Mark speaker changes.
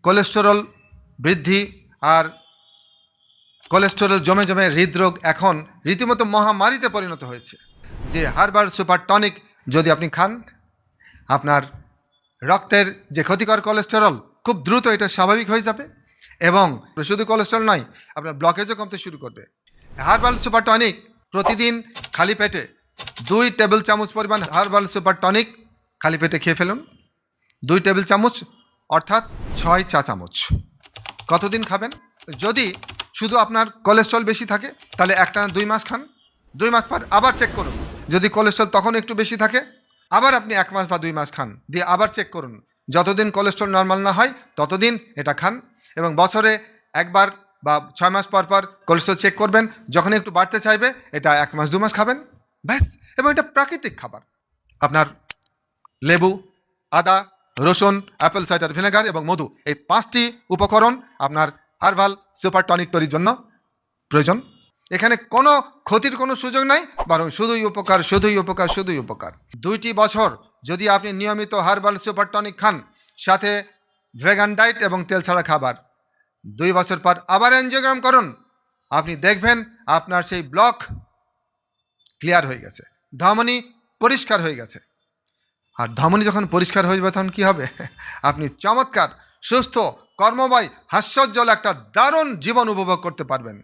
Speaker 1: Cholesterol বৃদ্ধি আর cholesterol জমে জমে হৃদরোগ এখন রীতিমতো মহামারীতে পরিণত হয়েছে। যে হার্বাল সুপার টনিক যদি আপনি খান, আপনার রক্তের যে ক্ষতিকর কোলেস্টেরল খুব দ্রুত এটা স্বাভাবিক হয়ে যাবে এবং শুধু কোলেস্টেরল নয়, আপনার ব্লকেজও কমতে শুরু করবে। হার্বাল সুপার টনিক প্রতিদিন খালি পেটে 2 টেবিল চামচ পরিমাণ হার্বাল সুপার টনিক খালি পেটে খেয়ে ফেলুন। 2 টেবিল চামচ অর্থাৎ 6 চা চামচ। কতদিন খাবেন? যদি শুধু আপনার কোলেস্টেরল বেশি থাকে তাহলে একটানা 2 মাস খান। 2 মাস পর আবার চেক করুন, যদি কোলেস্টেরল তখন একটু বেশি থাকে আবার আপনি 1 মাস বা 2 মাস খান, দিয়ে আবার চেক করুন। যতদিন কোলেস্টেরল নর্মাল না হয় ততদিন এটা খান এবং বছরে একবার বা 6 মাস পর পর কোলেস্টেরল চেক করবেন। যখন একটু বাড়তে চাইবে এটা 1 মাস 2 মাস খাবেন, ব্যাস। এবং এটা প্রাকৃতিক খাবার। আপনার লেবু, আদা, রসুন, অ্যাপেল সাইডার ভিনেগার এবং মধু, এই 5টি উপকরণ আপনার হার্বাল সুপার টনিক তৈরির জন্য প্রয়োজন। এখানে কোনো ক্ষতির কোনো সুযোগ নাই, বরং শুধুই উপকার, শুধুই উপকার, শুধুই উপকার। 2টি বছর যদি আপনি নিয়মিত হার্বাল সুপার টনিক খান, সাথে ভেগান ডায়েট এবং তেল ছাড়া খাবার, 2 বছর পর আবার এনজিওগ্রাম করুন, আপনি দেখবেন আপনার সেই ব্লক ক্লিয়ার হয়ে গেছে, ধমনী পরিষ্কার হয়ে গেছে। আর ধমনী যখন পরিষ্কার হয়ে যাবে তখন কী হবে? আপনি চমৎকার, সুস্থ, কর্মময়, হাস্যোজ্জ্বল একটা দারুণ জীবন উপভোগ করতে পারবেন।